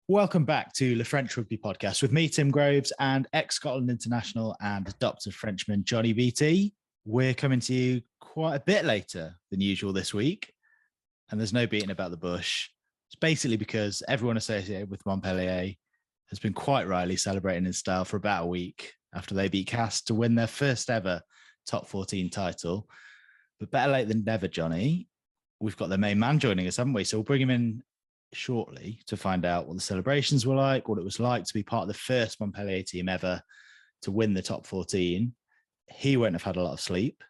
Welcome back to the French Rugby Podcast with me, Tim Groves, and ex-Scotland international and adopted Frenchman Johnny BT. We're coming to you quite a bit later than usual this week, and there's no beating about the bush. It's basically because everyone associated with Montpellier has been quite rightly celebrating in style for about a week after they beat Castres to win their first ever top 14 title. But better late than never, Johnny. We've got the main man joining us, haven't we? So we'll bring him in shortly to find out what the celebrations were like, what it was like to be part of the first Montpellier team ever to win the top 14. He won't have had a lot of sleep.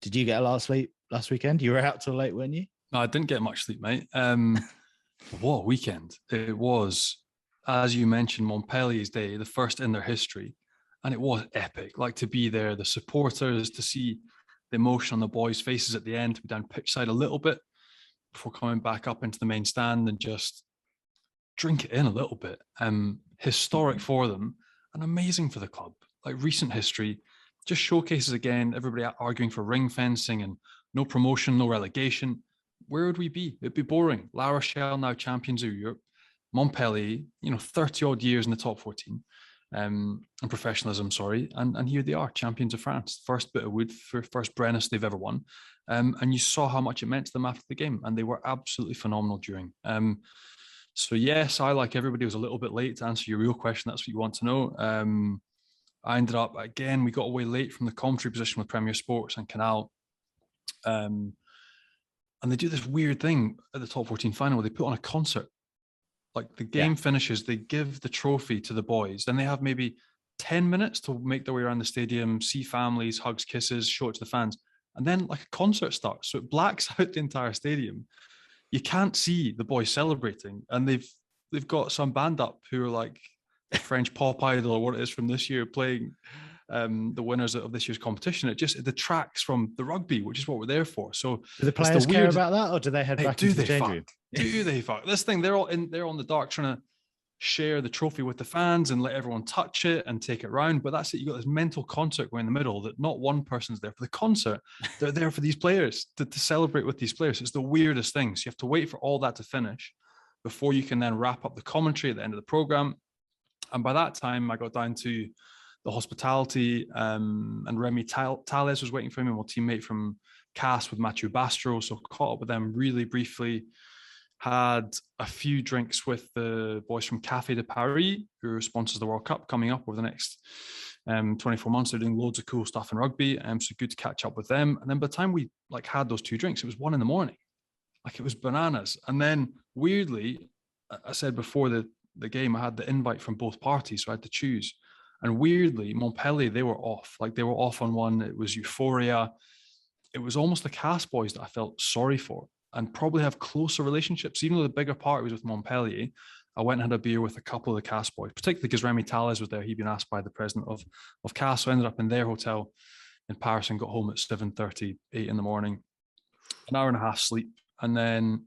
Did you get a lot of sleep last weekend? You were out till late, weren't you? No, I didn't get much sleep, mate. What a weekend. It was, as you mentioned, Montpellier's day, the first in their history. And it was epic. Like, to be there, the supporters, to see the emotion on the boys' faces at the end, to be down pitch side a little bit before coming back up into the main stand and just drink it in a little bit. Historic for them and amazing for the club. Like, recent history just showcases again everybody arguing for ring fencing and no promotion, no relegation. Where would we be? It'd be boring. La Rochelle, now champions of Europe. Montpellier, 30 odd years in the top 14 and professionalism, and here they are, champions of France. First bit of wood for first Brennus they've ever won. And you saw how much it meant to them after the game, and they were absolutely phenomenal during. So yes, I, like everybody, was a little bit late to answer your real question. That's what you want to know. I ended up, again, we got away late from the commentary position with Premier Sports and Canal. And they do this weird thing at the top 14 final where they put on a concert. Like, the game finishes, they give the trophy to the boys. Then they have maybe 10 minutes to make their way around the stadium, see families, hugs, kisses, show it to the fans. And then, like, a concert starts. So it blacks out the entire stadium. You can't see the boys celebrating. And they've got some band up who are like the French pop idol or what it is from this year, playing the winners of this year's competition. It detracts from the rugby, which is what we're there for. So do the players care about that, or do they head back into the change room? Do they fuck? This thing, they're on the dark trying to share the trophy with the fans and let everyone touch it and take it round. But that's it. You got this mental concert going in the middle that not one person's there for the concert. They're there for these players to celebrate with these players. It's the weirdest thing. So you have to wait for all that to finish before you can then wrap up the commentary at the end of the program. And by that time, I got down to the hospitality, and Remy Tales was waiting for me, my teammate from Castres with Mathieu Bastro. So caught up with them really briefly. Had a few drinks with the boys from Café de Paris, who sponsors the World Cup coming up over the next 24 months. They're doing loads of cool stuff in rugby. So good to catch up with them. And then by the time we had those two drinks, it was 1 a.m. Like, it was bananas. And then weirdly, I said before the game, I had the invite from both parties, so I had to choose. And weirdly, Montpellier, they were off. Like, they were off on one. It was euphoria. It was almost the Castres boys that I felt sorry for, and probably have closer relationships. Even though the bigger party was with Montpellier, I went and had a beer with a couple of the Castres boys, particularly because Remy Tales was there. He'd been asked by the president of Castres, so I ended up in their hotel in Paris and got home at 7:30, 8 a.m, an hour and a half sleep. And then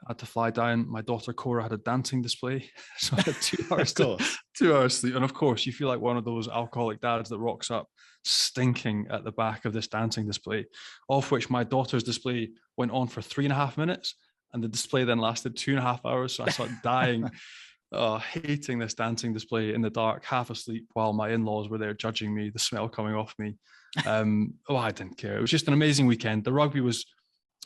I had to fly down. My daughter Cora had a dancing display, so I had 2 hours 2 hours sleep. And of course, you feel like one of those alcoholic dads that rocks up stinking at the back of this dancing display, of which my daughter's display went on for 3.5 minutes, and the display then lasted 2.5 hours. So I started dying, hating this dancing display in the dark, half asleep, while my in-laws were there judging me, the smell coming off me. I didn't care. It was just an amazing weekend. The rugby was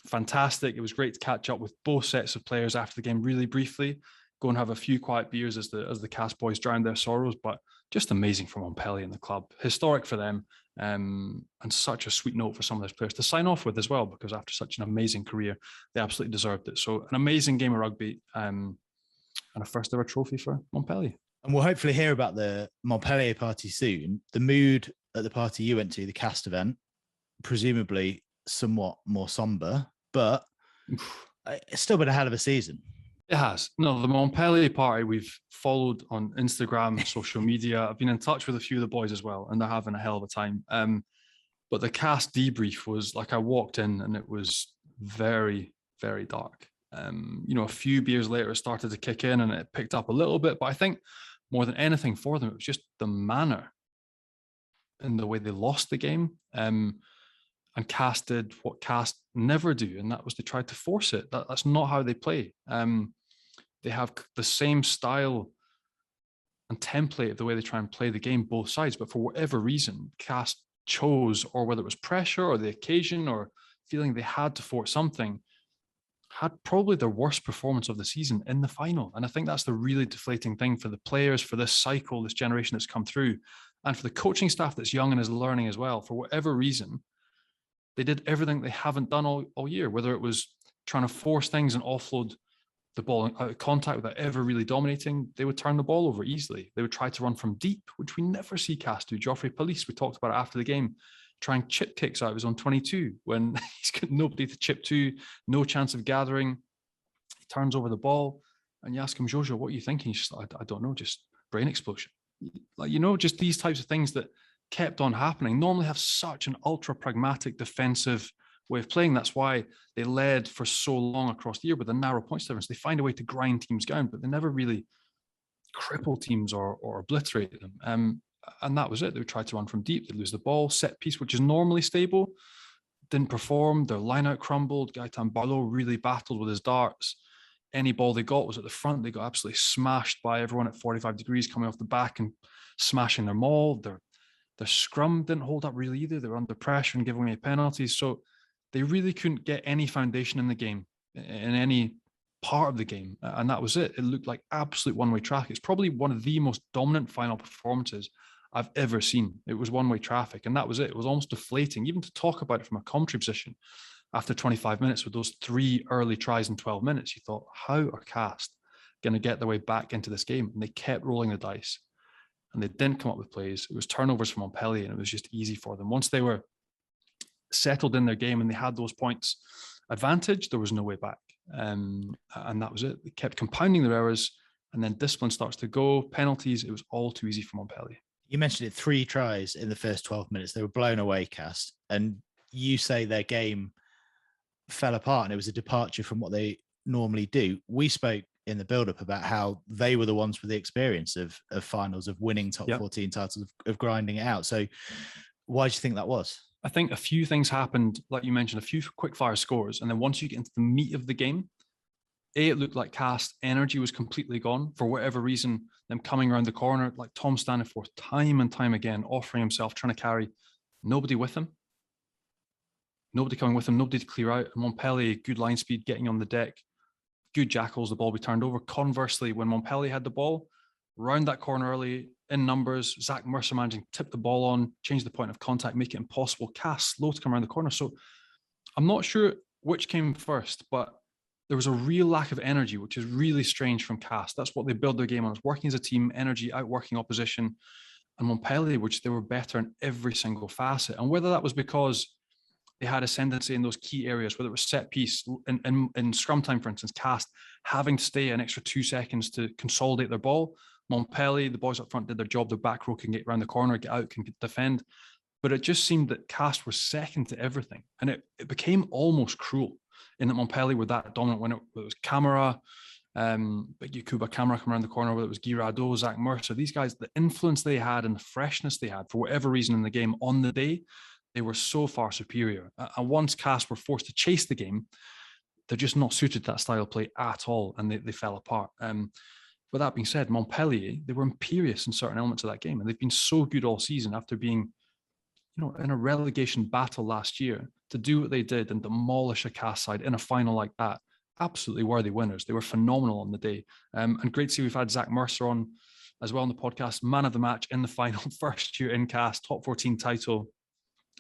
fantastic. It was great to catch up with both sets of players after the game really briefly, go and have a few quiet beers as the Castres boys drowned their sorrows. But just amazing for Montpellier and the club, historic for them, and such a sweet note for some of those players to sign off with as well, because after such an amazing career, they absolutely deserved it. So an amazing game of rugby, and a first ever trophy for Montpellier. And we'll hopefully hear about the Montpellier party soon. The mood at the party you went to, the Castres event, presumably somewhat more somber, but it's still been a hell of a season. It has. No, the Montpellier party we've followed on Instagram, social media. I've been in touch with a few of the boys as well, and they're having a hell of a time. But the Castres debrief was like, I walked in and it was very, very dark. A few beers later, it started to kick in and it picked up a little bit. But I think more than anything for them, it was just the manner and the way they lost the game. And Castres did what Castres never do, and that was to try to force it. That's not how they play. They have the same style and template of the way they try and play the game, both sides. But for whatever reason, Cast chose, or whether it was pressure or the occasion or feeling they had to force something, had probably their worst performance of the season in the final. And I think that's the really deflating thing for the players, for this cycle, this generation that's come through, and for the coaching staff that's young and is learning as well. For whatever reason, they did everything they haven't done all year, whether it was trying to force things and offload the ball out of contact without ever really dominating. They would turn the ball over easily. They would try to run from deep, which we never see Cast do. Geoffrey Police, we talked about it after the game, trying chip kicks out of his own 22 when he's got nobody to chip to, no chance of gathering. He turns over the ball and you ask him, Jojo, what are you thinking? He's just like, I don't know, just brain explosion. Like, just these types of things that kept on happening. Normally have such an ultra pragmatic defensive way of playing. That's why they led for so long across the year with a narrow points difference. They find a way to grind teams down, but they never really cripple teams or obliterate them. And that was it. They would try to run from deep. They'd lose the ball. Set piece, which is normally stable, didn't perform. Their line out crumbled. Gaitan Barlow really battled with his darts. Any ball they got was at the front. They got absolutely smashed by everyone at 45 degrees coming off the back and smashing their maul. Their scrum didn't hold up really either. They were under pressure and giving away penalties. So they really couldn't get any foundation in the game, in any part of the game. And that was it. It looked like absolute one-way traffic. It's probably one of the most dominant final performances I've ever seen. It was one-way traffic. And that was it. It was almost deflating, even to talk about it from a commentary position. After 25 minutes with those 3 early tries in 12 minutes, you thought, how are Cast going to get their way back into this game? And they kept rolling the dice. And they didn't come up with plays. It was turnovers from Montpellier, and it was just easy for them. Once they were settled in their game and they had those points advantage, there was no way back. And that was it. They kept compounding their errors, and then discipline starts to go. Penalties, it was all too easy for Montpellier. You mentioned it, 3 tries in the first 12 minutes. They were blown away, Cast. And you say their game fell apart and it was a departure from what they normally do. We spoke in the build-up about how they were the ones with the experience of finals, of winning top 14 titles, of grinding it out. So why do you think that was? I think a few things happened, like you mentioned, a few quick-fire scores. And then once you get into the meat of the game, it looked like Cast energy was completely gone for whatever reason. Them coming around the corner, like Tom Staniforth, time and time again, offering himself, trying to carry, nobody with him. Nobody coming with him, nobody to clear out. Montpellier, good line speed, getting on the deck. Good jackals, the ball be turned over. Conversely, when Montpellier had the ball, round that corner early, in numbers, Zach Mercer managing to tip the ball on, change the point of contact, make it impossible. Cast slow to come around the corner. So I'm not sure which came first, but there was a real lack of energy, which is really strange from Cast. That's what they build their game on. It's working as a team, energy, outworking opposition. And Montpellier, which they were better in every single facet. And whether that was because they had ascendancy in those key areas, whether it was set piece in scrum time, for instance, Cast having to stay an extra 2 seconds to consolidate their ball. Montpellier, the boys up front did their job. Their back row can get around the corner, get out, can defend. But it just seemed that Cast was second to everything. And it became almost cruel in that Montpellier were that dominant when it was Camara, but Yakuba Camara come around the corner, whether it was Guy Rado, Zach Mercer. These guys, the influence they had and the freshness they had for whatever reason in the game on the day, they were so far superior. And once Cast were forced to chase the game, they're just not suited to that style of play at all, and they fell apart. But that being said, Montpellier, they were imperious in certain elements of that game, and they've been so good all season after being, in a relegation battle last year, to do what they did and demolish a Cast side in a final like that. Absolutely worthy winners. They were phenomenal on the day. And great to see we've had Zach Mercer on as well on the podcast, man of the match in the final, first year in Cast, top 14 title.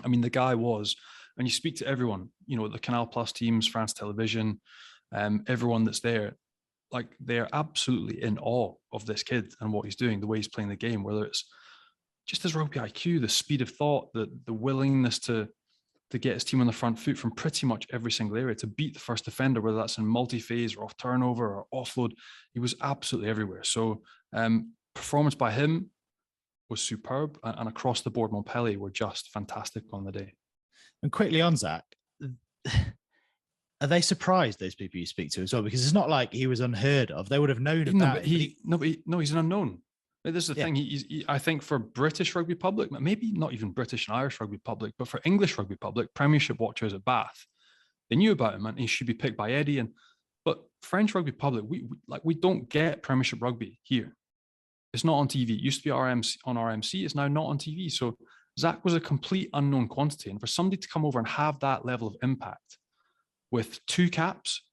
I mean, the guy was, and you speak to everyone, the Canal Plus teams, France Television, everyone that's there, like they're absolutely in awe of this kid and what he's doing, the way he's playing the game, whether it's just his rugby IQ, the speed of thought, the willingness to get his team on the front foot from pretty much every single area, to beat the first defender, whether that's in multi-phase or off turnover or offload. He was absolutely everywhere. So performance by him was superb, and across the board, Montpellier were just fantastic on the day. And quickly on Zach, are they surprised, those people you speak to as well? Because it's not like he was unheard of. They would have known about he's an unknown. This is the thing. He, I think for British rugby public, maybe not even British and Irish rugby public, but for English rugby public, Premiership watchers at Bath, they knew about him and he should be picked by Eddie. And But French rugby public, we don't get Premiership rugby here. It's not on TV. It used to be RMC, on RMC. It's now not on TV. So Zach was a complete unknown quantity. And for somebody to come over and have that level of impact with 2 caps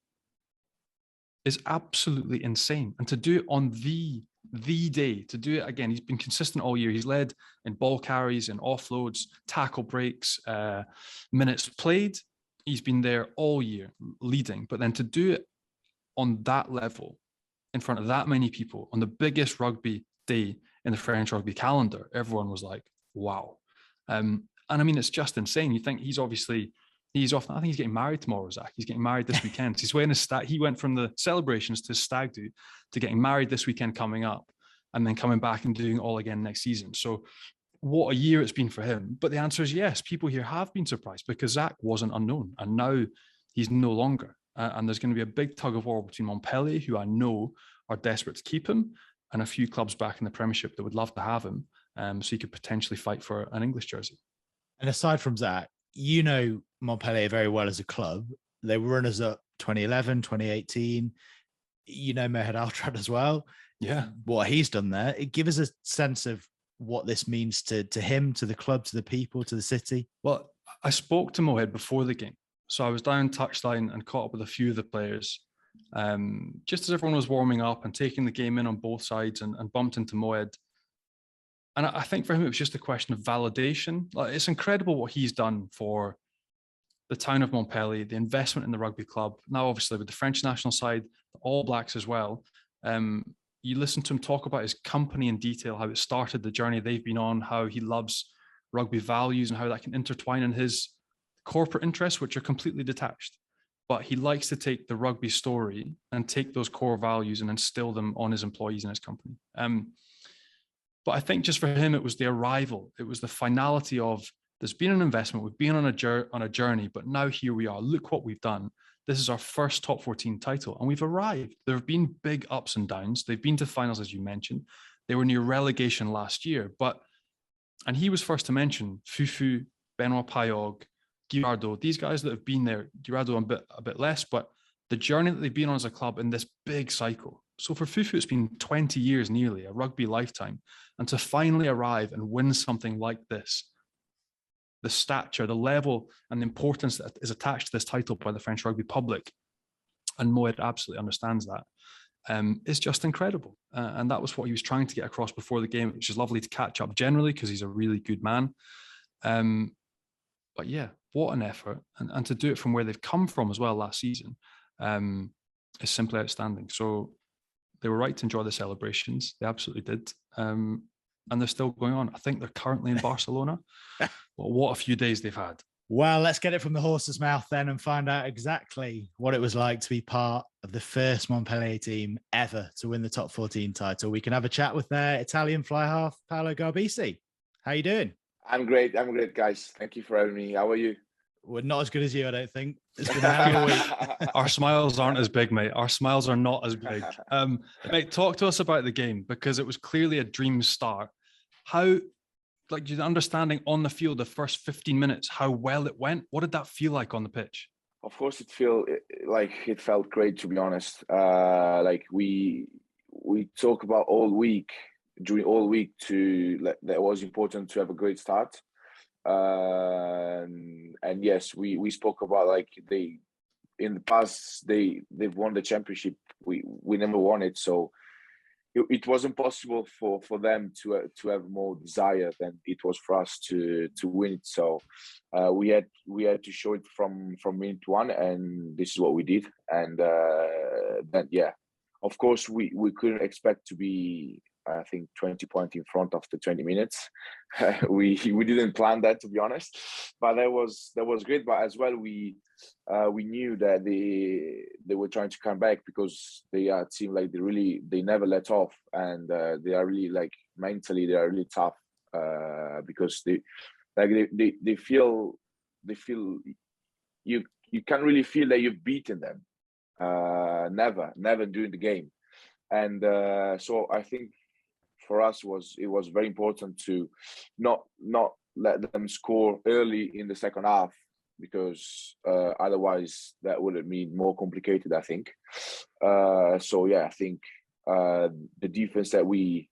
is absolutely insane. And to do it on the day, to do it again, he's been consistent all year. He's led in ball carries and offloads, tackle breaks, minutes played. He's been there all year leading. But then to do it on that level, in front of that many people, on the biggest rugby day in the French rugby calendar, everyone was like, wow. And I mean, it's just insane. You think he's off. I think he's getting married tomorrow, Zach. He's getting married this weekend. He went from the celebrations to stag do to getting married this weekend coming up, and then coming back and doing it all again next season. So what a year it's been for him. But the answer is yes. People here have been surprised because Zach wasn't unknown, and now he's no longer. And there's going to be a big tug of war between Montpellier, who I know are desperate to keep him, and a few clubs back in the Premiership that would love to have him, so he could potentially fight for an English jersey. And aside from Zach, you know Montpellier very well as a club. They were runners-up 2011, 2018. You know Mohed Altrad as well. Yeah. What he's done there. It gives us a sense of what this means to him, to the club, to the people, to the city. Well, I spoke to Mohed before the game. So I was down touchline and caught up with a few of the players, just as everyone was warming up and taking the game in on both sides, and bumped into Mohed. And I think for him, it was just a question of validation. Like, it's incredible what he's done for the town of Montpellier, the investment in the rugby club. Now, obviously, with the French national side, the All Blacks as well. You listen to him talk about his company in detail, how it started, the journey they've been on, how he loves rugby values and how that can intertwine in his corporate interests, which are completely detached. But he likes to take the rugby story and take those core values and instill them on his employees in his company. But I think just for him, it was the arrival. It was the finality of, there's been an investment. We've been on a journey, but now here we are. Look what we've done. This is our first top 14 title, and we've arrived. There have been big ups and downs. They've been to finals, as you mentioned. They were near relegation last year, and he was first to mention Fufu, Benoit Payog, Girardeau, these guys that have been there, Girardeau a bit less, but the journey that they've been on as a club in this big cycle. So for Fufu, it's been 20 years nearly, a rugby lifetime. And to finally arrive and win something like this, the stature, the level, and the importance that is attached to this title by the French rugby public, and Mohed absolutely understands that, is just incredible. And that was what he was trying to get across before the game, which is lovely to catch up generally because he's a really good man. But yeah, what an effort. And to do it from where they've come from as well last season is simply outstanding. So they were right to enjoy the celebrations. They absolutely did. And they're still going on. I think they're currently in Barcelona. Well, what a few days they've had. Well, let's get it from the horse's mouth then and find out exactly what it was like to be part of the first Montpellier team ever to win the top 14 title. We can have a chat with their Italian fly half, Paolo Garbisi. How you doing? I'm great, guys. Thank you for having me. How are you? We're not as good as you, I don't think. It's been a hell of a week. Our smiles aren't as big, mate. Our smiles are not as big. Mate, talk to us about the game, because it was clearly a dream start. How, like, your understanding on the field, the first 15 minutes, how well it went. What did that feel like on the pitch? Of course, it felt great, to be honest. Like we talk about during all week that it was important to have a great start. And yes, we spoke about, like, in the past they've won the championship. We never won it, so it wasn't possible for them to have more desire than it was for us to win it. So we had to show it from minute one, and this is what we did. And then, yeah, of course we couldn't expect to be, I think, 20 points in front after 20 minutes. We didn't plan that, to be honest, but that was great. But as well, we knew that they were trying to come back, because they seem like they never let off, and they are really, like, mentally they are really tough, because they feel you can't really feel that you've beaten them, never during the game. And so I think for us it was very important to not let them score early in the second half, because otherwise that would have been more complicated, I think. So yeah, I think the defense that we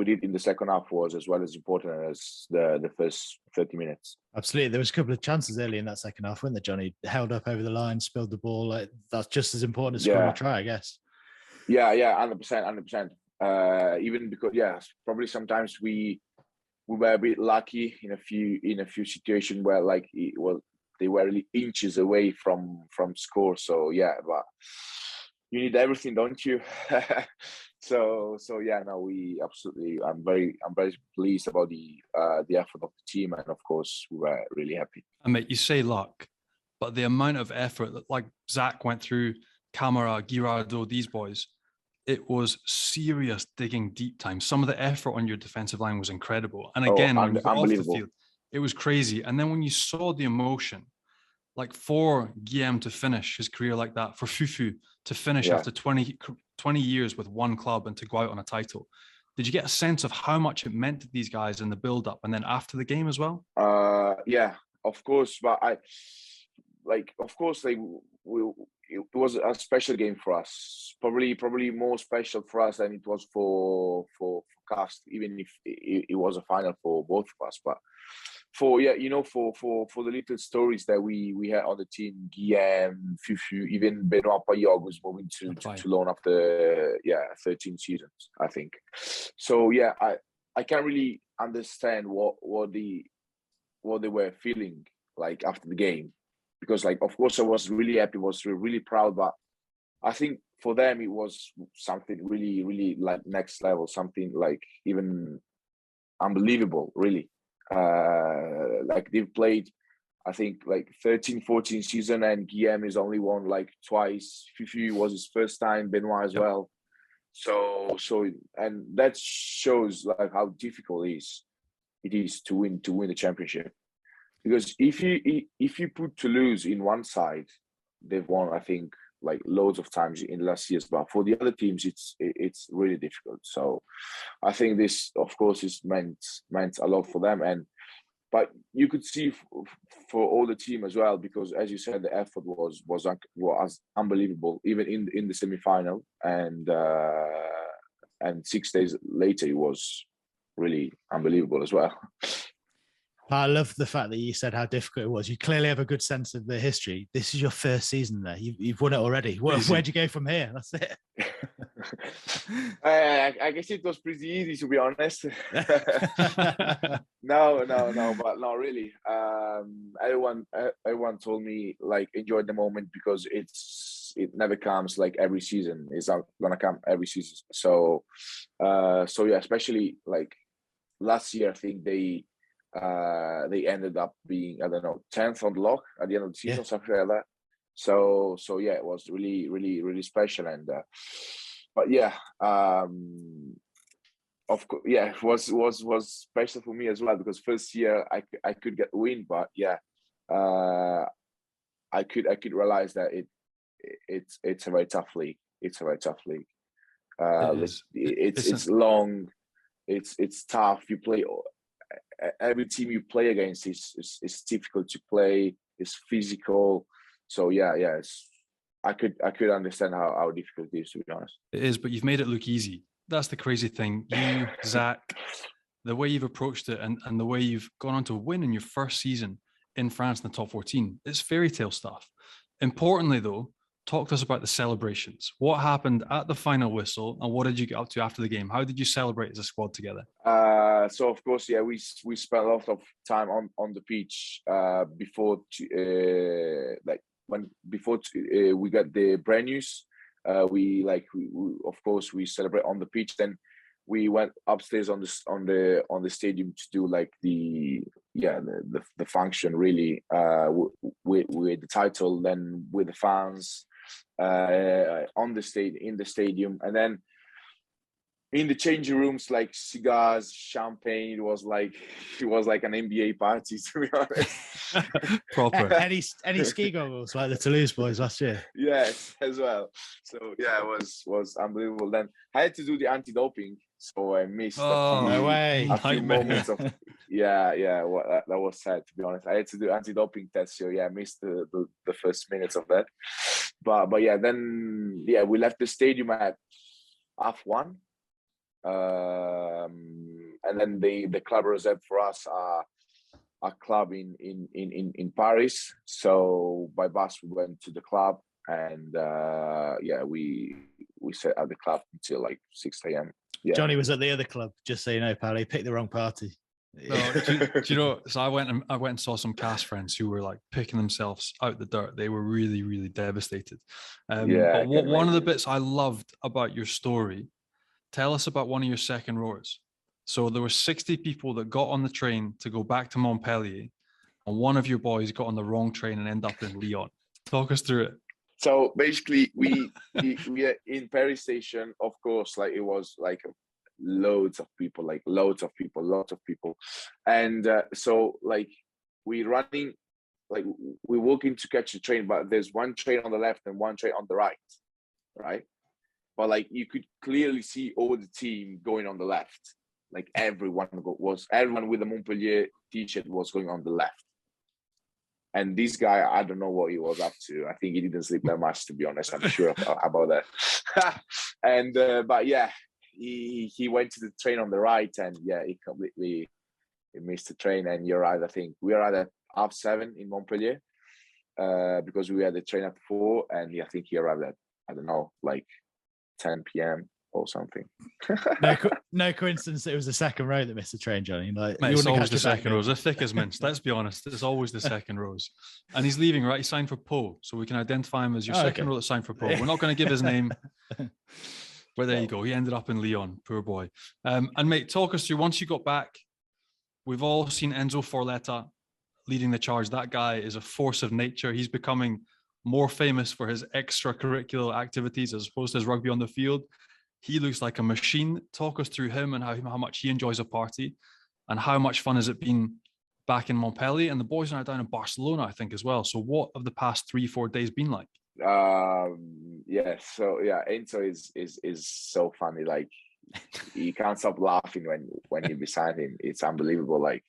did in the second half was as well as important as the first 30 minutes. Absolutely. There was a couple of chances early in that second half, when the Johnny held up over the line, spilled the ball. Like, that's just as important as scoring a try, I guess. Yeah, 100%. Even because, probably sometimes we were a bit lucky in a few situations where like they were really inches away from score. So yeah, but you need everything, don't you? So yeah, no, we absolutely. I'm very pleased about the effort of the team, and of course we were really happy. And mate, you say luck, but the amount of effort that like Zach went through, Camara, Girardo, these boys, it was serious digging deep time. Some of the effort on your defensive line was incredible. And again, when you got off the field, it was crazy. And then when you saw the emotion, like for Guillaume to finish his career like that, for Fufu to finish after 20 years with one club and to go out on a title, did you get a sense of how much it meant to these guys in the build-up and then after the game as well? Yeah, of course. But of course, it was a special game for us. Probably more special for us than it was for Cast, even if it was a final for both of us. But for the little stories that we had on the team, Guillaume, Fufu, even Benoit Payog was moving to Toulon after 13 seasons, I think. So yeah, I can't really understand what they were feeling like after the game, because like of course I was really happy, was really proud, but I think for them it was something really, really like next level, something like even unbelievable, really. Like they've played, I think like 13-14 season, and Guillaume is only won like twice. Fifi was his first time, Benoit as well. So and that shows like how difficult it is to win the championship. Because if you put Toulouse in one side, they've won, I think, like loads of times in the last years. But for the other teams, it's really difficult. So I think this, of course, is meant a lot for them. But you could see for all the team as well, because as you said, the effort was unbelievable, even in the semi-final, and 6 days later it was really unbelievable as well. I love the fact that you said how difficult it was. You clearly have a good sense of the history. This is your first season there. You've won it already. Where'd you go from here? That's it. I guess it was pretty easy, to be honest. No, but not really. Everyone told me like enjoy the moment, because it never comes like every season. It's not gonna come every season. So yeah, especially like last year, I think they ended up being, I don't know, 10th on the log at the end of the season, something like that. So yeah, it was really, really, really special. And but yeah, of course, yeah, it was special for me as well, because first year I could get the win, but yeah, I could realize that it's a very tough league. It's a very tough league. It's long. It's tough. You play. Every team you play against is difficult to play. It's physical. So yeah. I could understand how difficult it is, to be honest. It is, but you've made it look easy. That's the crazy thing. You, Zach, the way you've approached it and the way you've gone on to win in your first season in France in the top 14, it's fairy tale stuff. Importantly, though, talk to us about the celebrations. What happened at the final whistle, and what did you get up to after the game? How did you celebrate as a squad together? So of course, yeah, we spent a lot of time on the pitch before we got the brand news. We of course we celebrate on the pitch. Then we went upstairs on the stadium to do like the function, really, with the title, then with the fans in the stadium, and then in the changing rooms, like cigars, champagne. It was like an NBA party, to be honest. Proper. Any ski goggles like the Toulouse boys last year? Yes, as well. So yeah, it was unbelievable. Then I had to do the anti-doping, so I missed No way. a few Nightmare. moments of well, that was sad, to be honest. I had to do anti-doping test, so yeah, I missed the first minutes of that. But yeah, then yeah, we left the stadium at 1:30. And then the club reserved for us a club in Paris. So by bus we went to the club, and yeah, we sat at the club until like 6 a.m. Yeah. Johnny was at the other club, just so you know, pal. He picked the wrong party. No, do you know? So I went and saw some cast friends who were like picking themselves out the dirt. They were really, really devastated. Yeah, but one of the bits I loved about your story, tell us about one of your second rows. So there were 60 people that got on the train to go back to Montpellier, and one of your boys got on the wrong train and ended up in Lyon. Talk us through it. So basically, we are in Paris station. Of course, like it was like loads of people, and so like we running, like we're walking to catch the train, but there's one train on the left and one train on the right, but like you could clearly see all the team going on the left. Like everyone with a Montpellier t-shirt was going on the left. And this guy, I don't know what he was up to. I think he didn't sleep that much, to be honest. I'm sure about that. And but yeah, he went to the train on the right, and yeah, he missed the train. And he arrived, I think we arrived at 7:30 in Montpellier, because we had the train at 4, and I think he arrived at, I don't know, like 10 p.m. or something. No coincidence that it was the second row that missed the train, Johnny. Like, Mate, it's always the second rows. They're thick as mince. Let's be honest. It's always the second rows. And he's leaving, right? He signed for Pau, so we can identify him as your second row that signed for Pau. We're not going to give his name. But there you go. He ended up in Lyon. Poor boy. And mate, talk us through, once you got back, we've all seen Enzo Forletta leading the charge. That guy is a force of nature. He's becoming more famous for his extracurricular activities as opposed to his rugby on the field. He looks like a machine. Talk us through him and how much he enjoys a party, and how much fun has it been back in Montpellier. And the boys are now down in Barcelona, I think, as well. So what have the past 3-4 days been like? Yeah. So yeah, Enzo is so funny. Like you can't stop laughing when you're beside him. It's unbelievable. Like,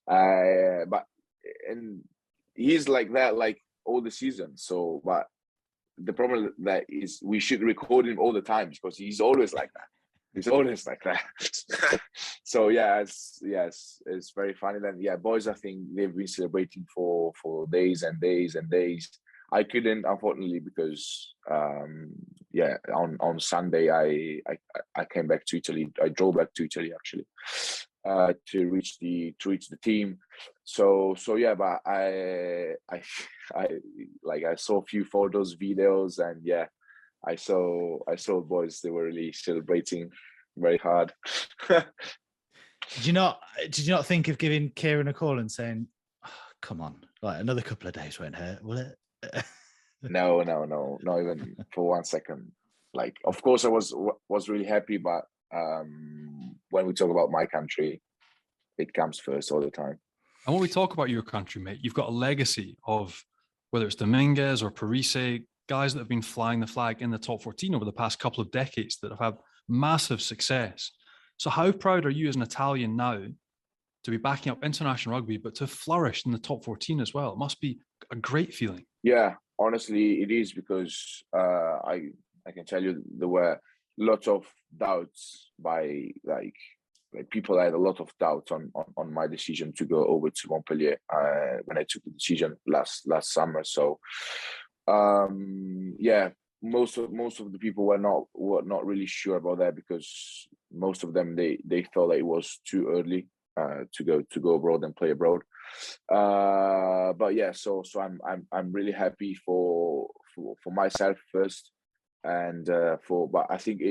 but and he's like that like all the season. So, but the problem that is we should record him all the time because he's always like that. He's always like that. So yeah, it's very funny. Then yeah, boys, I think they've been celebrating for days and days and days. I couldn't, unfortunately, because on Sunday I came back to Italy. I drove back to Italy actually to reach the team. So yeah, but I saw a few photos, videos, and yeah, I saw boys. They were really celebrating very hard. Did you not think of giving Kieran a call and saying, oh, "Come on, like another couple of days won't hurt, will it?" No, not even for 1 second. Like, of course, I was really happy, but when we talk about my country, it comes first all the time. And when we talk about your country, mate, you've got a legacy of whether it's Dominguez or Parise, guys that have been flying the flag in the top 14 over the past couple of decades that have had massive success. So how proud are you as an Italian now to be backing up international rugby, but to flourish in the top 14 as well? It must be a great feeling. Yeah, honestly, it is, because I can tell you there were lots of doubts by like people had a lot of doubts on my decision to go over to Montpellier when I took the decision last summer. So yeah, most of the people were not really sure about that, because most of them they thought that it was too early to go abroad and play abroad. But yeah, so I'm really happy for myself first, and but I think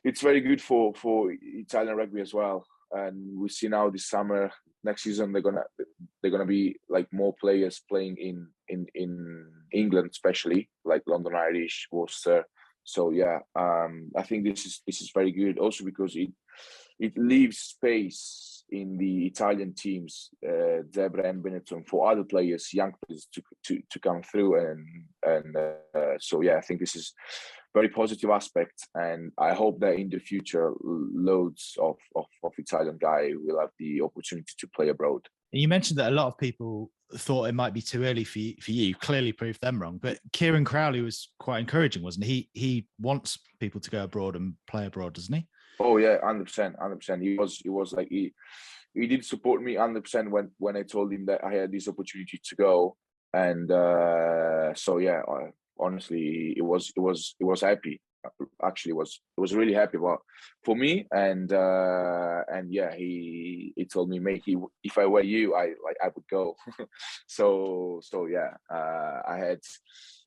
it's very good for Italian rugby as well. And we see now this summer, next season they're gonna be like more players playing in England, especially like London Irish, Worcester, So yeah, I think this is very good. Also because it leaves space in the Italian teams, Zebra and Benetton, for other players, young players, to come through, and so yeah, I think this is very positive aspect, and I hope that in the future loads of Italian guys will have the opportunity to play abroad. You mentioned that a lot of people thought it might be too early for you. Clearly proved them wrong. But Kieran Crowley was quite encouraging, wasn't he? He wants people to go abroad and play abroad, doesn't he? Oh yeah, 100%. He was like he did support me 100% when I told him that I had this opportunity to go, and so yeah, honestly, it was happy. Actually, it was really happy for me, and yeah, he told me, mate, if I were you, I would go. so yeah, I had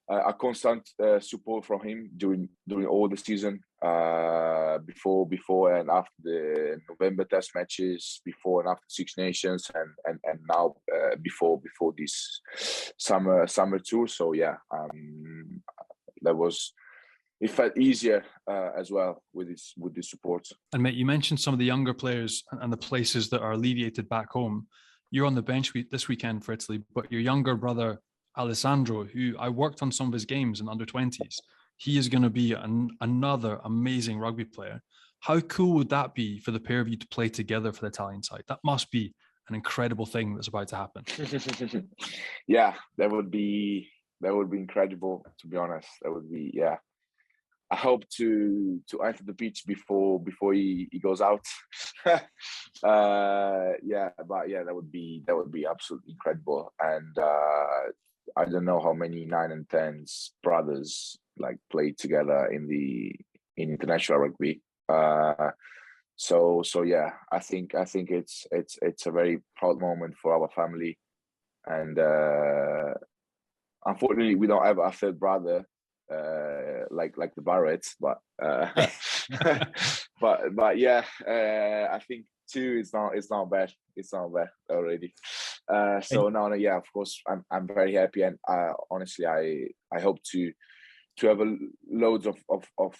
a constant support from him during all the season, before and after the November test matches, before and after Six Nations, and now before this summer tour. So yeah, it felt easier as well with this support. And mate, you mentioned some of the younger players and the places that are alleviated back home. You're on the bench this weekend for Italy, but your younger brother Alessandro, who I worked on some of his games in under-20s, he is going to be another amazing rugby player. How cool would that be for the pair of you to play together for the Italian side? That must be an incredible thing that's about to happen. Yeah, that would be incredible, to be honest. That would be, yeah. I hope to enter the pitch before he goes out. Yeah, but yeah, that would be absolutely incredible. And I don't know how many 9 and 10s brothers like played together in international rugby. So yeah, I think it's a very proud moment for our family, and unfortunately we don't have a third brother like the Barretts, but but yeah, I think 2 is not bad. It's not bad already. So no, yeah, of course, I'm very happy, and honestly, I hope to have loads of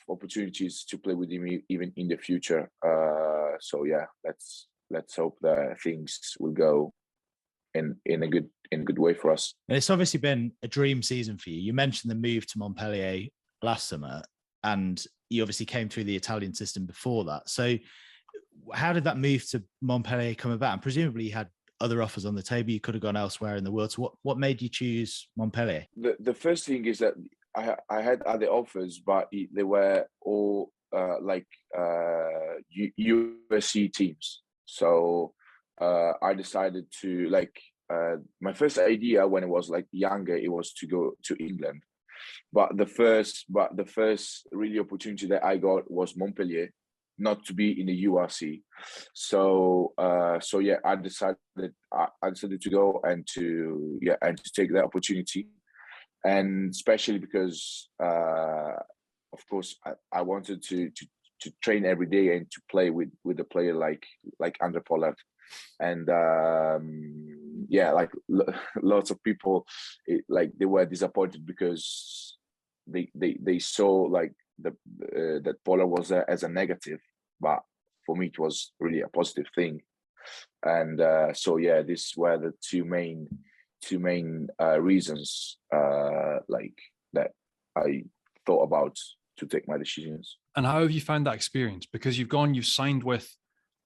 opportunities to play with him even in the future. So yeah, let's hope that things will go in a good way for us. And it's obviously been a dream season for you. You mentioned the move to Montpellier last summer, and you obviously came through the Italian system before that. So how did that move to Montpellier come about? And presumably you had other offers on the table. You could have gone elsewhere in the world. So what made you choose Montpellier? The first thing is that I had other offers, but they were all USC teams. So I decided to my first idea when I was younger, it was to go to England. But the first really opportunity that I got was Montpellier, not to be in the URC. So yeah, I decided to go and to take that opportunity, and especially because of course I wanted to train every day and to play with a player like Handre Pollard. And lots of people they were disappointed because they saw that Pollard was as a negative, but for me it was really a positive thing. And so yeah, these were the two main reasons that I thought about to take my decisions. And how have you found that experience? Because you've signed with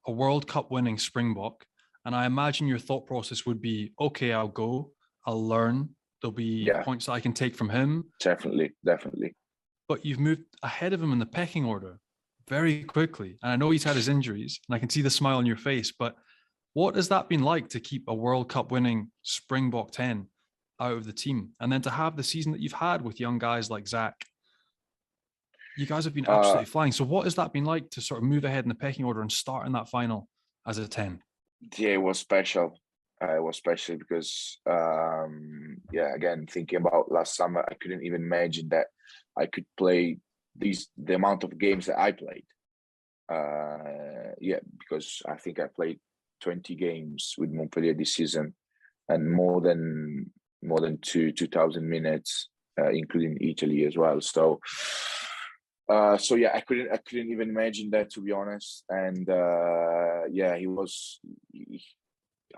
a World Cup winning Springbok, and I imagine your thought process would be, okay, I'll go, I'll learn, there'll be points that I can take from him. Definitely. But you've moved ahead of him in the pecking order very quickly. And I know he's had his injuries, and I can see the smile on your face, but what has that been like to keep a World Cup winning Springbok 10 out of the team? And then to have the season that you've had with young guys like Zach? You guys have been absolutely flying. So what has that been like to sort of move ahead in the pecking order and start in that final as a 10? Yeah, it was special. It was special because, again, thinking about last summer, I couldn't even imagine that I could play the amount of games that I played. Because I think I played 20 games with Montpellier this season, and more than 2,000 minutes, including Italy as well. So So yeah, I couldn't even imagine that, to be honest. And yeah,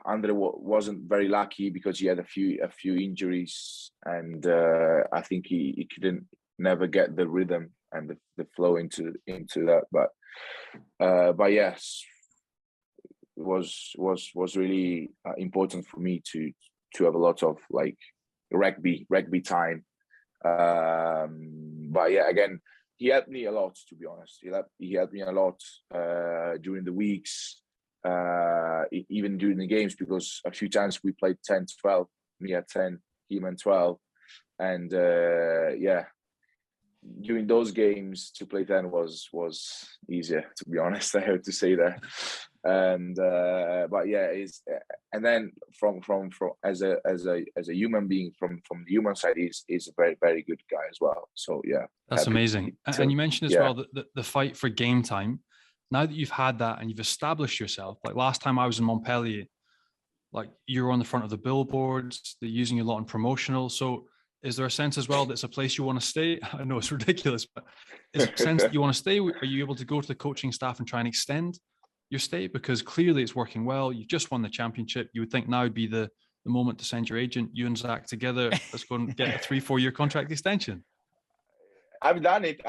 Handre wasn't very lucky because he had a few injuries, and I think he couldn't never get the rhythm and the flow into that. But yes, it was really important for me to have a lot of like rugby time. But yeah, again, he helped me a lot, to be honest. He helped me a lot during the weeks, even during the games, because a few times we played 10-12, me at 10, him at 12. And yeah, during those games to play 10 was easier, to be honest. I have to say that. And but yeah, and then from as a human being, from the human side, is a very, very good guy as well. So yeah, that's amazing. And you mentioned as well that the fight for game time. Now that you've had that and you've established yourself, like last time I was in Montpellier, like you were on the front of the billboards, they're using you a lot in promotional. So is there a sense as well that it's a place you want to stay? I know it's ridiculous, but is there a sense that you want to stay? Are you able to go to the coaching staff and try and extend your stay? Because clearly it's working well. You've just won the championship. You would think now would be the moment to send your agent, you and Zach together. Let's go and get a 3-4 year contract extension. I've done it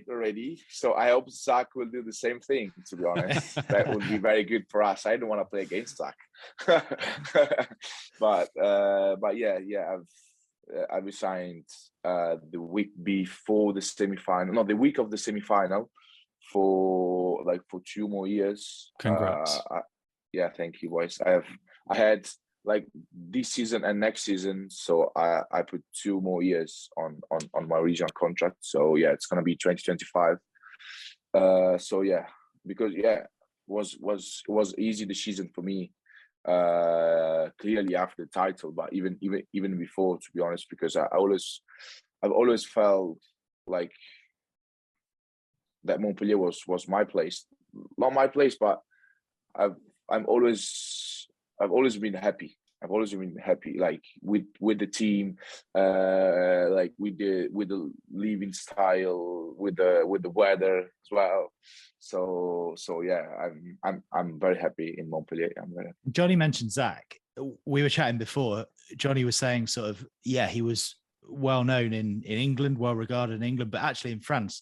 already. So I hope Zach will do the same thing, to be honest. That would be very good for us. I don't want to play against Zach. But yeah, I resigned the week before the semi-final. No, the week of the semi-final for 2 more years. Congrats. Yeah, thank you, boys. I had like this season and next season, so I put 2 more years on my regional contract. So yeah, it's gonna be 2025. So yeah, because yeah, was easy the season for me. Clearly after the title, but even before, to be honest, because I've always felt like that Montpellier was my place, not my place, but I've always been happy. I've always been happy, like with the team, like with the living style, with the weather as well. So yeah, I'm very happy in Montpellier. I'm very happy. Johnny mentioned Zach. We were chatting before. Johnny was saying sort of, yeah, he was well known in England, well regarded in England, but actually in France,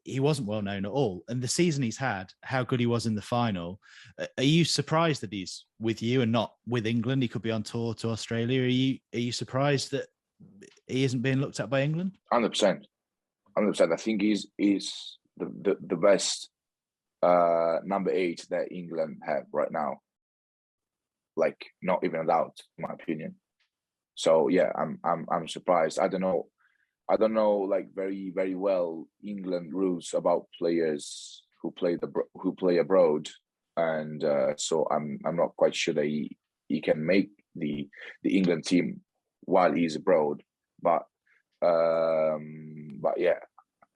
he wasn't well known at all. And the season he's had, how good he was in the final. Are you surprised that he's with you and not with England? He could be on tour to Australia. Are you surprised that he isn't being looked at by England? 100%. I think he's the best number 8 that England have right now. Like, not even a doubt, in my opinion. So yeah, I'm surprised. I don't know like very, very well England rules about players who play abroad, and so I'm not quite sure that he can make the England team while he's abroad. But yeah,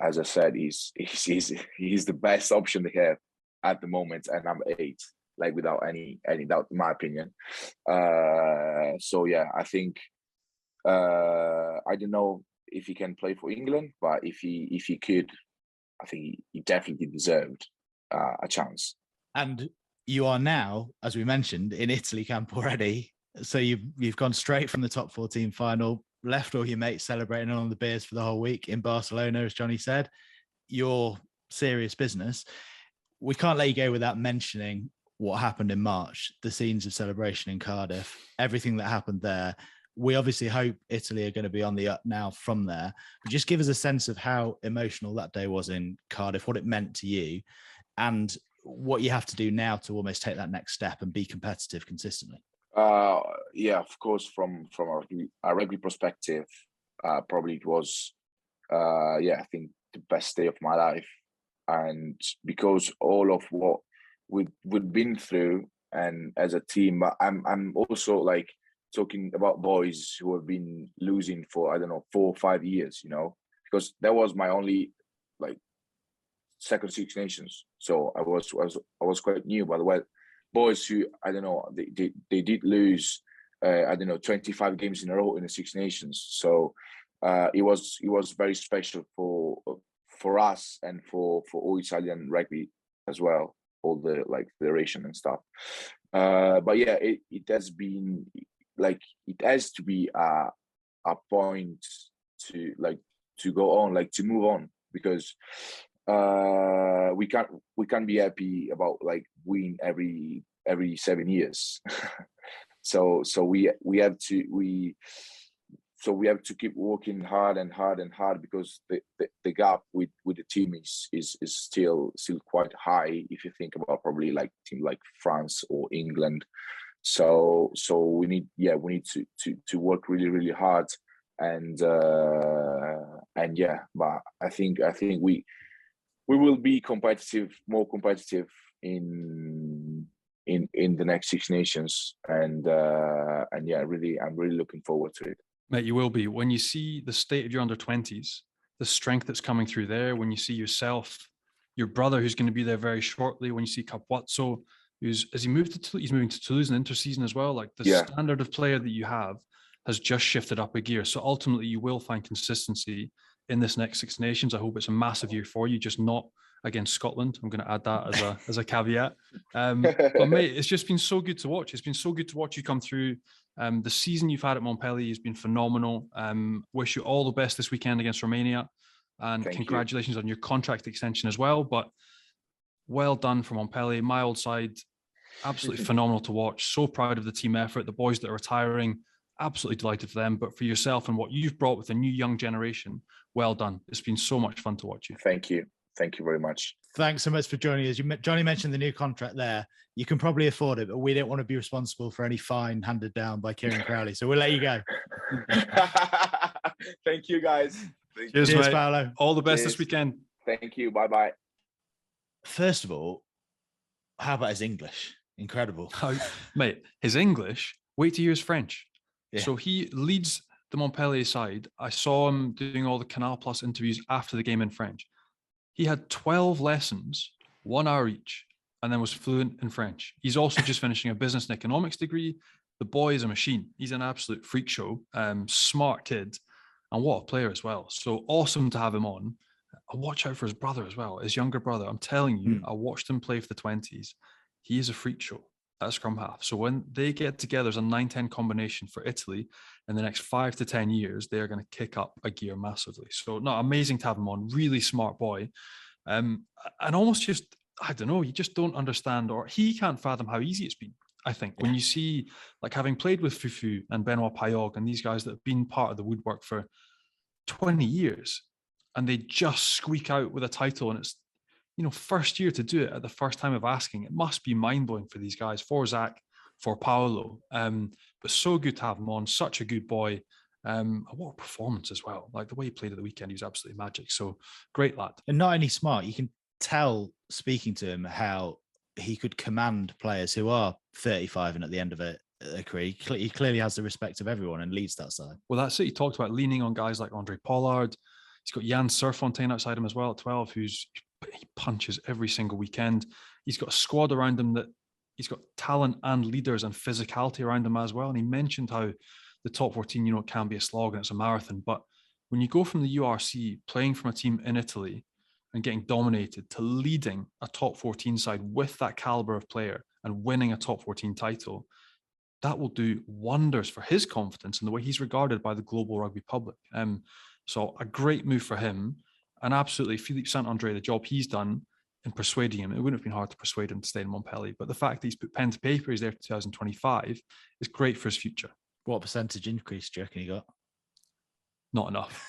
as I said, he's the best option they have at the moment, and number 8, like without any doubt, in my opinion. So yeah, I think I don't know if he can play for England, but if he could, I think he definitely deserved a chance. And you are now, as we mentioned, in Italy camp already. So you've gone straight from the top 14 final, left all your mates celebrating on the beers for the whole week in Barcelona, as Johnny said. You're serious business. We can't let you go without mentioning what happened in March, the scenes of celebration in Cardiff, everything that happened there. We obviously hope Italy are going to be on the up now from there. But just give us a sense of how emotional that day was in Cardiff, what it meant to you, and what you have to do now to almost take that next step and be competitive consistently. Yeah, of course, from a rugby perspective, probably it was, I think the best day of my life. And because all of what we've been through, and as a team, but I'm also like talking about boys who have been losing for, I don't know, 4 or 5 years, because that was my only like second Six Nations. So I was quite new, by the way. Boys who, I don't know, they did lose, 25 games in a row in the Six Nations. So it was very special for us and for all Italian rugby as well, all the like federation and stuff. But yeah, it has been like, it has to be a point to like to go on, like to move on, because we can't be happy about like win every 7 years. so we have to keep working hard and hard and hard, because the gap with the team is still quite high if you think about probably like team like France or England. So we need to work really, really hard, and yeah, but I think we will be more competitive in the next Six Nations, and yeah, I'm really looking forward to it. Mate, you will be. When you see the state of your under-20s, the strength that's coming through there, when you see yourself, your brother who's going to be there very shortly, when you see Capuazzo, he's moving to Toulouse in interseason as well. Like the standard of player that you have has just shifted up a gear. So ultimately you will find consistency in this next Six Nations. I hope it's a massive year for you, just not against Scotland. I'm going to add that as a caveat. But mate, it's just been so good to watch. It's been so good to watch you come through. The season you've had at Montpellier has been phenomenal. Wish you all the best this weekend against Romania, and congratulations on your contract extension as well. But well done for Montpellier, my old side. Absolutely phenomenal to watch. So proud of the team effort. The boys that are retiring, absolutely delighted for them. But for yourself and what you've brought with the new young generation, well done. It's been so much fun to watch you. Thank you. Thank you very much. Thanks so much for joining us. Johnny mentioned the new contract there. You can probably afford it, but we don't want to be responsible for any fine handed down by Kieran Crowley. So we'll let you go. Thank you, guys. Cheers, mate. Paolo. All the best this weekend. Thank you. Bye-bye. First of all, how about his English? Incredible. Mate, his English, wait to hear his French. Yeah. So he leads the Montpellier side. I saw him doing all the Canal Plus interviews after the game in French. He had 12 lessons, 1 hour each, and then was fluent in French. He's also just finishing a business and economics degree. The boy is a machine. He's an absolute freak show. Smart kid, and what a player as well. So awesome to have him on. Watch out for his brother as well, his younger brother. I'm telling you, I watched him play for the 20s. He is a freak show at scrum half. So when they get together as a 9-10 combination for Italy in the next 5 to 10 years, they're going to kick up a gear massively. So no, amazing to have him on. Really smart boy. And almost just, I don't know, you just don't understand, or he can't fathom how easy it's been. I think when you see, like, having played with Fufu and Benoit Payog and these guys that have been part of the woodwork for 20 years, and they just squeak out with a title, and it's, first year to do it at the first time of asking. It must be mind-blowing for these guys, for Zach, for Paolo. But so good to have him on, such a good boy. What a performance as well. Like the way he played at the weekend, he was absolutely magic. So great lad. And not only smart, you can tell speaking to him how he could command players who are 35 and at the end of a career. He clearly has the respect of everyone and leads that side. Well, that's it. He talked about leaning on guys like Handre Pollard. He's got Jan Serfontein outside him as well at 12, he punches every single weekend. He's got a squad around him that he's got talent and leaders and physicality around him as well. And he mentioned how the top 14, it can be a slog and it's a marathon. But when you go from the URC, playing from a team in Italy and getting dominated, to leading a top 14 side with that caliber of player and winning a top 14 title, that will do wonders for his confidence and the way he's regarded by the global rugby public. So a great move for him. And absolutely, Philippe Saint-André, the job he's done in persuading him, it wouldn't have been hard to persuade him to stay in Montpellier. But the fact that he's put pen to paper, he's there to 2025, is great for his future. What percentage increase do you reckon he got? Not enough.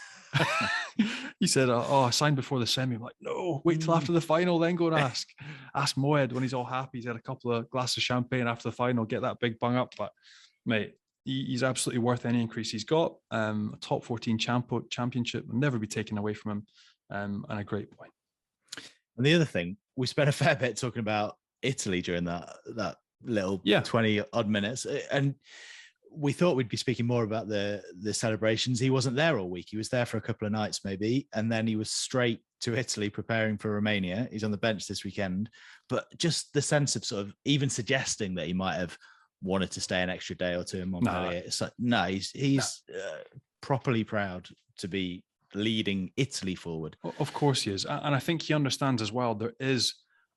He said, I signed before the semi. I'm like, no, wait till after the final, then go and ask Moed when he's all happy. He's had a couple of glasses of champagne after the final, get that big bung up. But mate, he's absolutely worth any increase he's got. A top 14 championship will never be taken away from him. And a great boy. And the other thing, we spent a fair bit talking about Italy during that little 20 odd minutes. And we thought we'd be speaking more about the celebrations. He wasn't there all week. He was there for a couple of nights maybe. And then he was straight to Italy preparing for Romania. He's on the bench this weekend. But just the sense of sort of even suggesting that he might have wanted to stay an extra day or two in Montpellier. It's like, no, he's properly proud to be leading Italy forward. Of course he is. And I think he understands as well, there is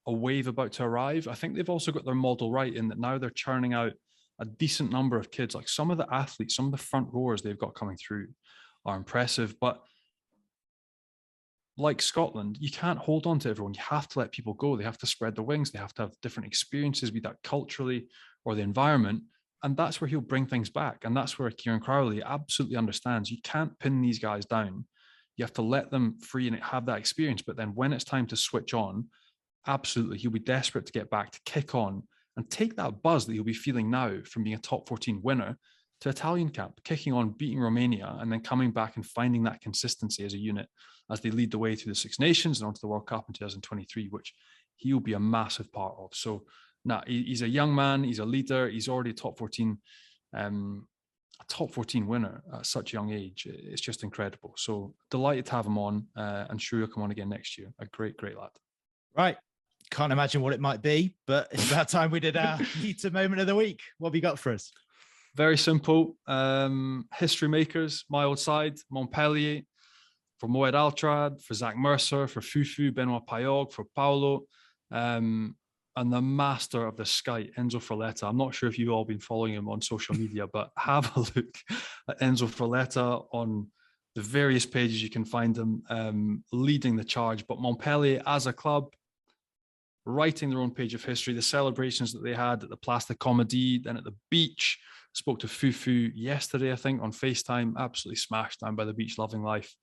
a wave about to arrive. I think they've also got their model right in that now they're churning out a decent number of kids. Like some of the athletes, some of the front rowers they've got coming through are impressive. But like Scotland, you can't hold on to everyone. You have to let people go. They have to spread their wings. They have to have different experiences, be that culturally or the environment. And that's where he'll bring things back. And that's where Kieran Crowley absolutely understands. You can't pin these guys down. You have to let them free and have that experience. But then when it's time to switch on, absolutely, he'll be desperate to get back, to kick on and take that buzz that he'll be feeling now from being a top 14 winner to Italian camp, kicking on, beating Romania, and then coming back and finding that consistency as a unit as they lead the way through the Six Nations and onto the World Cup in 2023, which he'll be a massive part of. So, he's a young man, he's a leader, he's already a top 14 winner at such a young age. It's just incredible. So delighted to have him on, and sure he'll come on again next year. A great lad. Right. Can't imagine what it might be, but it's about time we did our Meter Moment of the Week. What have you got for us? Very simple. History makers, my old side, Montpellier, for Moed Altrad, for Zach Mercer, for Fufu, Benoit Payog, for Paolo, and the master of the Sky, Enzo Froletta. I'm not sure if you've all been following him on social media, but have a look at Enzo Froletta on the various pages you can find him leading the charge. But Montpellier as a club, writing their own page of history, the celebrations that they had at the Place de Comédie, then at the beach. Spoke to Fufu yesterday, I think, on FaceTime, absolutely smashed down by the beach, loving life.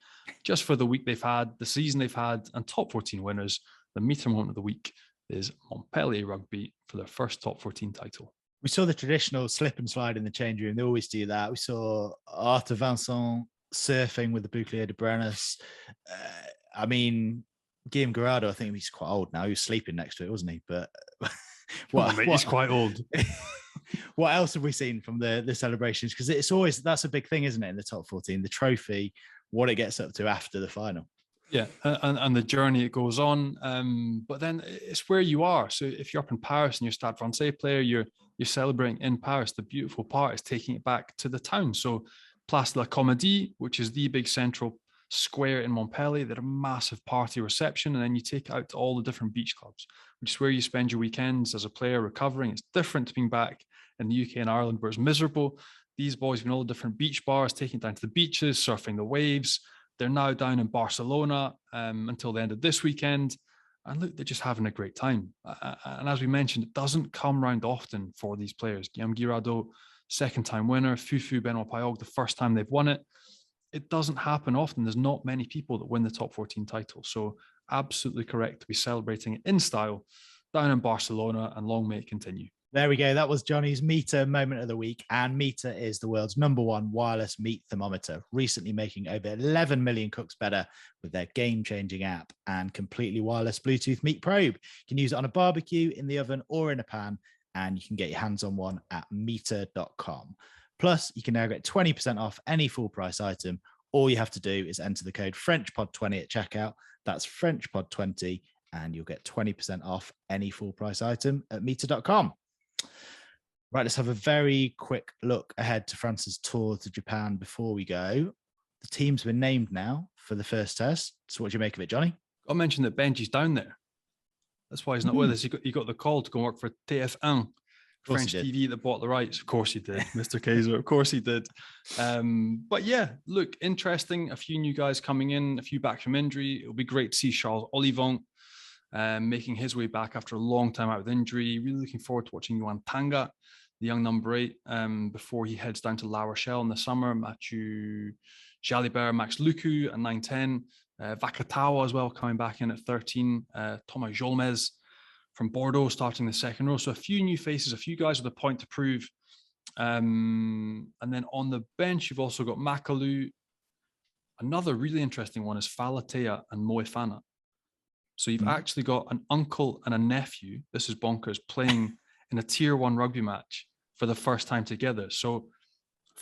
Just for the week they've had, the season they've had, and top 14 winners, the Meter Moment of the Week is Montpellier Rugby for their first top 14 title. We saw the traditional slip and slide in the change room. They always do that. We saw Arthur Vincent surfing with the Bouclier de Brennis. I mean, Guillaume Guirado, I think he's quite old now. He was sleeping next to it, wasn't he? But he's quite old. What else have we seen from the celebrations? Because it's always, that's a big thing, isn't it, in the top 14, the trophy, what it gets up to after the final. Yeah, and the journey it goes on. But then it's where you are. So if you're up in Paris and you're a Stade Francais player, you're celebrating in Paris. The beautiful part is taking it back to the town. So Place de la Comédie, which is the big central square in Montpellier, they're a massive party reception, and then you take it out to all the different beach clubs, which is where you spend your weekends as a player recovering. It's different to being back in the UK and Ireland where it's miserable. These boys have been all the different beach bars, taking it down to the beaches, surfing the waves. They're now down in Barcelona until the end of this weekend. And look, they're just having a great time. And as we mentioned, it doesn't come round often for these players. Guillaume Guirado, second-time winner. Fufu, Benoit Payog, the first time they've won it. It doesn't happen often. There's not many people that win the top 14 title. So absolutely correct to be celebrating it in style down in Barcelona, and long may it continue. There we go. That was Johnny's Meter Moment of the Week. And Meter is the world's #1 wireless meat thermometer, recently making over 11 million cooks better with their game-changing app and completely wireless Bluetooth meat probe. You can use it on a barbecue, in the oven, or in a pan, and you can get your hands on one at meter.com. Plus, you can now get 20% off any full price item. All you have to do is enter the code FrenchPod20 at checkout. That's FrenchPod20, and you'll get 20% off any full price item at meter.com. Right, let's have a very quick look ahead to France's tour to Japan before we go. The team's been named now for the first test. So what do you make of it, Johnny? I mentioned that Benji's down there. That's why he's not with us. He got the call to go work for TF1. French TV that bought the rights. Of course he did, Mr. Kaiser. Of course he did. But yeah, look, interesting. A few new guys coming in, a few back from injury. It'll be great to see Charles Olivon making his way back after a long time out with injury. Really looking forward to watching Yuan Tanga, the young number 8, before he heads down to La Rochelle in the summer. Mathieu Jalibert, Max Lucu at 9-10. Vakatawa as well coming back in at 13. Thomas Jolmez from Bordeaux starting the second row. So a few new faces, a few guys with a point to prove. And then on the bench, you've also got Makalu. Another really interesting one is Falatea and Moefana. So you've actually got an uncle and a nephew, this is bonkers, playing in a tier 1 rugby match for the first time together. So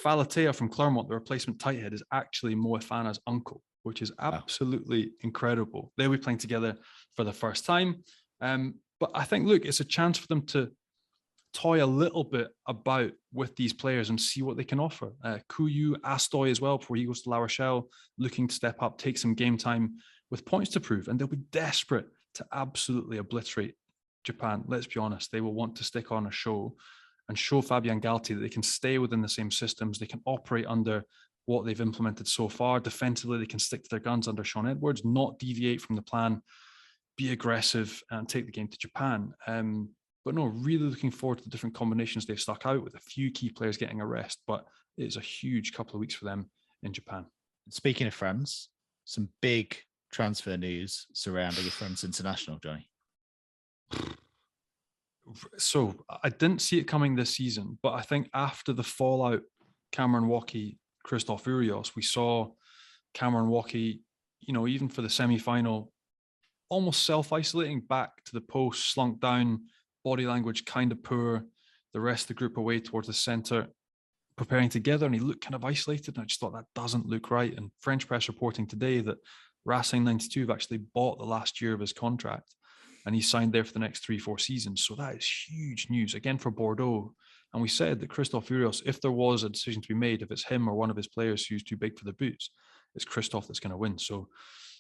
Falatea from Clermont, the replacement tight head, is actually Moefana's uncle, which is absolutely incredible. They'll be playing together for the first time. But I think, look, it's a chance for them to toy a little bit about with these players and see what they can offer. Kuyu, Astoy as well, before he goes to La Rochelle, looking to step up, take some game time with points to prove. And they'll be desperate to absolutely obliterate Japan. Let's be honest, they will want to stick on a show and show Fabian Galti that they can stay within the same systems. They can operate under what they've implemented so far. Defensively, they can stick to their guns under Sean Edwards, not deviate from the plan, be aggressive and take the game to Japan. But no, really looking forward to the different combinations they've stuck out with a few key players getting a rest. But it's a huge couple of weeks for them in Japan. Speaking of France, some big transfer news surrounding a France international, Johnny. So I didn't see it coming this season, but I think after the fallout, Cameron Walkie, Christophe Urios, we saw Cameron Walkie, even for the semi-final, almost self-isolating back to the post, slunk down, body language kind of poor, the rest of the group away towards the centre, preparing together, and he looked kind of isolated, and I just thought that doesn't look right. And French press reporting today that Racing 92 have actually bought the last year of his contract, and he's signed there for the next 3-4 seasons. So that is huge news, again, for Bordeaux. And we said that Christophe Urios, if there was a decision to be made, if it's him or one of his players who's too big for the boots, it's Christophe that's going to win. So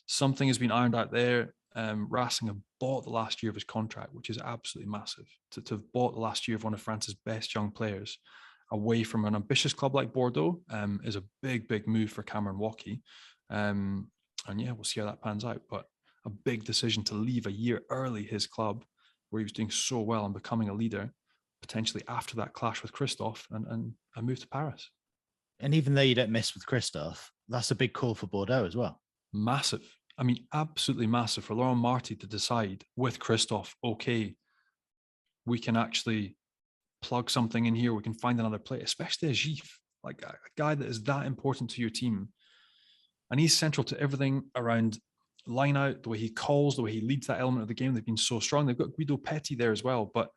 something has been ironed out there. Racing have bought the last year of his contract, which is absolutely massive. To have bought the last year of one of France's best young players away from an ambitious club like Bordeaux is a big, big move for Cameron Walkie. And yeah, we'll see how that pans out. But a big decision to leave a year early his club, where he was doing so well and becoming a leader, potentially after that clash with Christophe, and move to Paris. And even though you don't miss with Christophe, that's a big call for Bordeaux as well. Massive. I mean, absolutely massive for Laurent Marty to decide with Christophe, okay, we can actually plug something in here. We can find another player, especially a Gif, like a guy that is that important to your team. And he's central to everything around line out, the way he calls, the way he leads that element of the game. They've been so strong. They've got Guido Petty there as well, but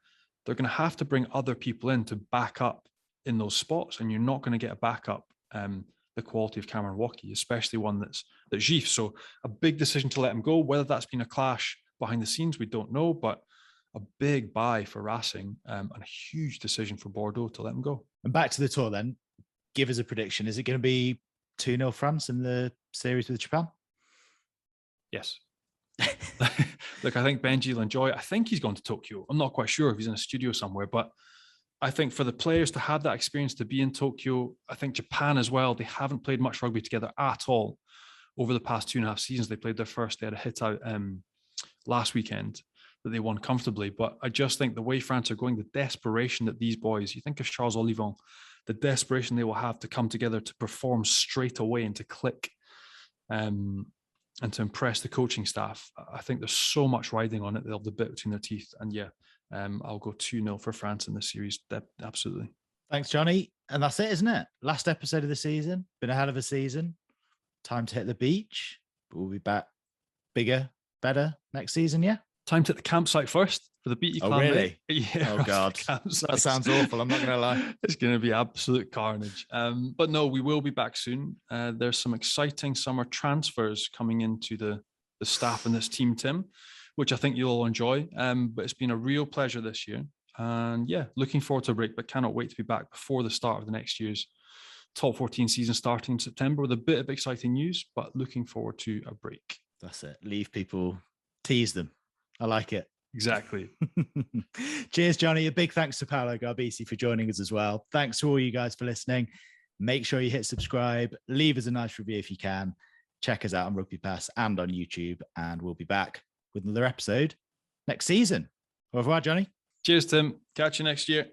they're going to have to bring other people in to back up in those spots. And you're not going to get a backup the quality of Cameron Walkie, especially one that's Gif. So a big decision to let him go. Whether that's been a clash behind the scenes, we don't know, but a big buy for Racing and a huge decision for Bordeaux to let him go. And back to the tour then, give us a prediction. Is it going to be 2-0 France in the series with Japan? Yes. Look, I think Benji will enjoy it. I think he's gone to Tokyo. I'm not quite sure if he's in a studio somewhere, but I think for the players to have that experience, to be in Tokyo, I think Japan as well, they haven't played much rugby together at all over the past 2.5 seasons. They played their first, they had a hit out last weekend that they won comfortably. But I just think the way France are going, the desperation that these boys, you think of Charles Olivon, the desperation they will have to come together to perform straight away and to click and to impress the coaching staff. I think there's so much riding on it. They'll have the bit between their teeth. And yeah, I'll go 2-0 for France in this series. Absolutely. Thanks, Johnny. And that's it, isn't it? Last episode of the season. Been a hell of a season. Time to hit the beach. But we'll be back bigger, better next season, yeah? Time to hit the campsite first for the BT Clan. Oh, really? Yeah. Oh, God. That sounds awful. I'm not going to lie. It's going to be absolute carnage. But no, we will be back soon. There's some exciting summer transfers coming into the staff in this team, Tim, which I think you'll all enjoy. But it's been a real pleasure this year. And yeah, looking forward to a break, but cannot wait to be back before the start of the next year's top 14 season starting in September with a bit of exciting news, but looking forward to a break. That's it. Leave people, tease them. I like it. Exactly. Cheers, Johnny. A big thanks to Paolo Garbisi for joining us as well. Thanks to all you guys for listening. Make sure you hit subscribe. Leave us a nice review if you can. Check us out on Rugby Pass and on YouTube. And we'll be back with another episode next season. Au revoir, Johnny. Cheers, Tim. Catch you next year.